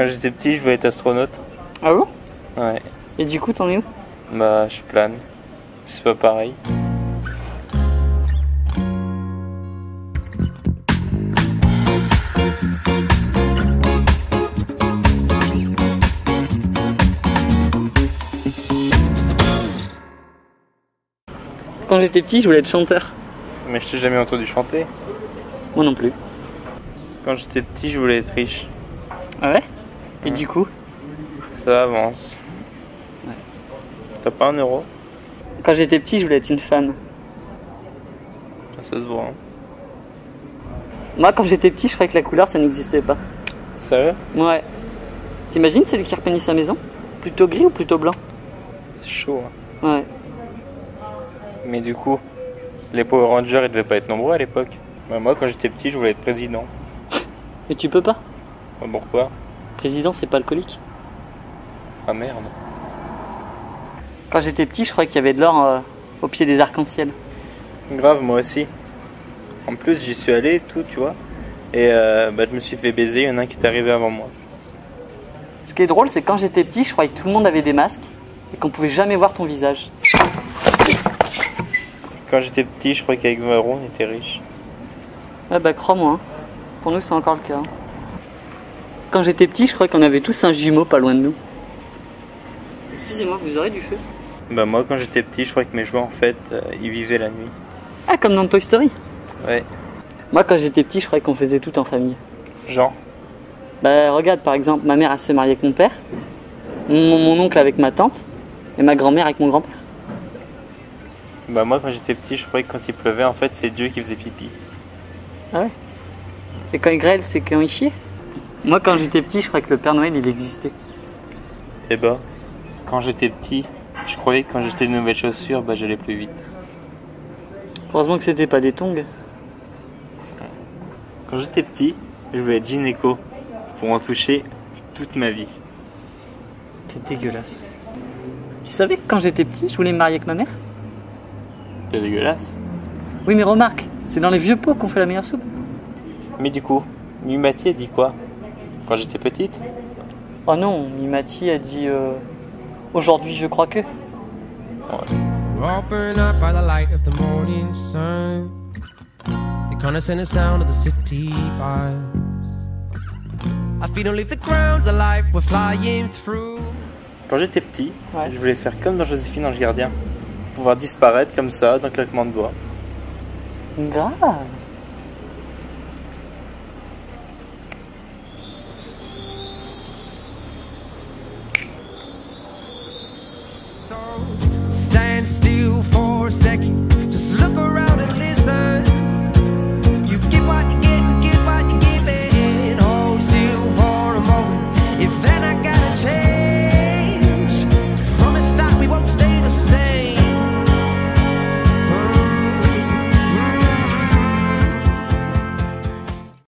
Quand j'étais petit, je voulais être astronaute. Ah bon? Ouais. Et du coup, t'en es où? Bah, je plane. C'est pas pareil. Quand j'étais petit, je voulais être chanteur. Mais je t'ai jamais entendu chanter. Moi non plus. Quand j'étais petit, je voulais être riche. Ah ouais? Et du coup? Ça avance. Ouais. T'as pas 1 euro? Quand j'étais petit, je voulais être une femme. Ça se voit. Hein. Moi, quand j'étais petit, je croyais que la couleur, ça n'existait pas. Sérieux? Ouais. T'imagines celui qui repeignit sa maison? Plutôt gris ou plutôt blanc? C'est chaud. Hein. Ouais. Mais du coup, les Power Rangers, ils devaient pas être nombreux à l'époque. Bah, moi, quand j'étais petit, je voulais être président. Et tu peux pas? Bah, pourquoi? Président, c'est pas alcoolique. Ah merde. Quand j'étais petit, je croyais qu'il y avait de l'or au pied des arcs-en-ciel. Grave, moi aussi. En plus, j'y suis allé et tout, tu vois. Et bah, je me suis fait baiser, il y en a un qui est arrivé avant moi. Ce qui est drôle, c'est que quand j'étais petit, je croyais que tout le monde avait des masques et qu'on pouvait jamais voir ton visage. Quand j'étais petit, je croyais qu'avec 20 euros, on était riche. Ouais bah crois-moi, hein. Pour nous c'est encore le cas. Hein. Quand j'étais petit, je croyais qu'on avait tous un jumeau pas loin de nous. Excusez-moi, vous aurez du feu? Bah moi, quand j'étais petit, je croyais que mes jouets, en fait, ils vivaient la nuit. Ah, comme dans Toy Story? Ouais. Moi, quand j'étais petit, je croyais qu'on faisait tout en famille. Genre? Bah regarde, par exemple, ma mère elle s'est mariée avec mon père, mon oncle avec ma tante, et ma grand-mère avec mon grand-père. Bah moi, quand j'étais petit, je croyais que quand il pleuvait, en fait, c'est Dieu qui faisait pipi. Ah ouais? Et quand il grêle, c'est quand il chiait? Moi, quand j'étais petit, je croyais que le Père Noël, il existait. Et bah, quand j'étais petit, je croyais que quand j'achetais de nouvelles chaussures, bah j'allais plus vite. Heureusement que c'était pas des tongs. Quand j'étais petit, je voulais être gynéco pour en toucher toute ma vie. C'est dégueulasse. Tu savais que quand j'étais petit, je voulais me marier avec ma mère? C'est dégueulasse. Oui, mais remarque, c'est dans les vieux pots qu'on fait la meilleure soupe. Mais du coup, Mimati a dit quoi quand j'étais petite? Oh non, Mimati a dit aujourd'hui je crois que. Ouais. We're all burned up by the light of the morning sun. The condescending sound of the city bars. I feel don't leave the ground, the life we're flying through. Quand j'étais petit, Ouais. je voulais faire comme dans Joséphine Ange Gardien. Pouvoir disparaître comme ça d'un claquement de doigts. Grave. Stand still.